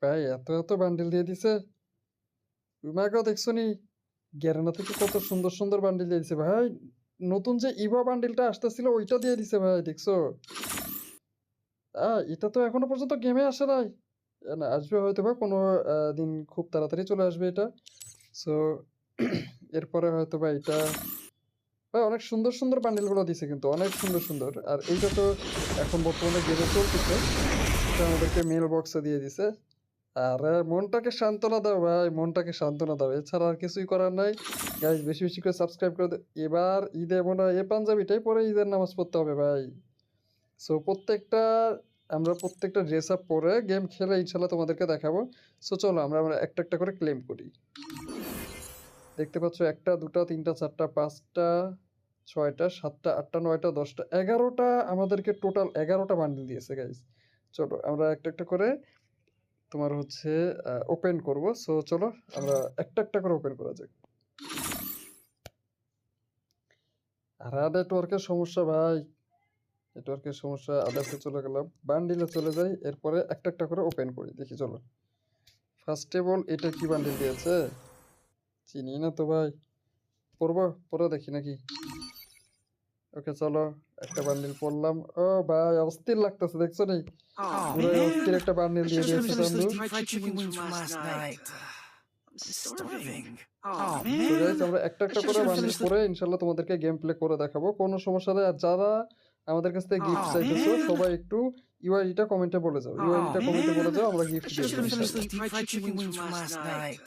ভাই এত এত বান্ডিল দিয়ে দিছে। উমাগো দেখছো নি? গ্যারেনা থেকে কত সুন্দর সুন্দর বান্ডিল দিয়ে দিছে ভাই। নতুন যে ইভা বান্ডিলটা আসতেছিল ওইটা দিয়ে দিছে ভাই, দেখছো? এটা তো এখনো পর্যন্ত গেমে আসে নাই। না, আসবে হয়তো বা কোনো দিন, খুব তাড়াতাড়ি চলে আসবে এটা। সো এরপরে হয়তো বা এটা ভাই অনেক সুন্দর সুন্দর বান্ডিল গুলো দিছে, কিন্তু অনেক সুন্দর সুন্দর। আর এইটা তো এখন বর্তমানে গেমে চলতেছে, এটা আমাদেরকে মেল বক্সে দিয়ে দিছে। আরে মনটাকে সান্ত্বনা দাও ভাই, মনটাকে সান্ত্বনা দাও, এছাড়া আর কিছুই করার নাই। গাইজ বেশি বেশি করে সাবস্ক্রাইব করে দাও। এবার ঈদে মনে হয় এ পাঞ্জাবিটাই পরে ঈদের নামাজ পড়তে হবে ভাই। সো আমরা প্রত্যেকটা ড্রেস আপ পরে গেম খেলে ইনশাল্লাহ তোমাদেরকে দেখাবো। সো চলো আমরা একটা একটা করে ক্লেম করি। দেখতে পাচ্ছ, একটা দুটা তিনটা চারটা পাঁচটা ছয়টা সাতটা আটটা নয়টা দশটা 11টা, আমাদেরকে টোটাল 11টা বান্ডিল দিয়েছে গাইজ। চলো আমরা একটা একটা করে তোমার হচ্ছে ওপেন করব। সো চলো আমরা একটা একটা করে ওপেন করা যাক। আর নেটওয়ার্কের সমস্যা ভাই, নেটওয়ার্কের সমস্যা। আদার্সে চলে গেলাম, বান্ডিলে চলে যাই, এরপরে একটা একটা করে ওপেন করি, দেখি চলো। ফার্স্ট অফ অল এটা কি বান্ডিল দিয়েছে, চিনি না তো ভাই, পড়বো পরে দেখি নাকি। ওকে চলো, একটা বান্ডিল পড়লাম। ও ভাই অস্থির লাগতেছে, দেখছো নি? Oh পুরো অস্থির man, একটা বান্ডিল I দিয়ে just দিয়েছে finished those Chandu. deep fried chicken wings from last night. I'm starving. Oh তো গাইস man, আমরা একটা I একটা just করে gotta বান্ডিল finish the. করে ইনশাল্লাহ তোমাদেরকে গেম প্লে করে দেখাবো, কোনো সমস্যা নেই। আর যারা আমাদের কাছ থেকে গিফট Oh চাইতেছো man, সবাই একটু ইউআইডিটা কমেন্টে বলে যাও, oh ইউআইডিটা কমেন্টে বলে man, যাও, আমরা গিফট I দিয়ে just দেবো gotta finish ইনশাল্লাহ। those deep fried chicken wings from last night.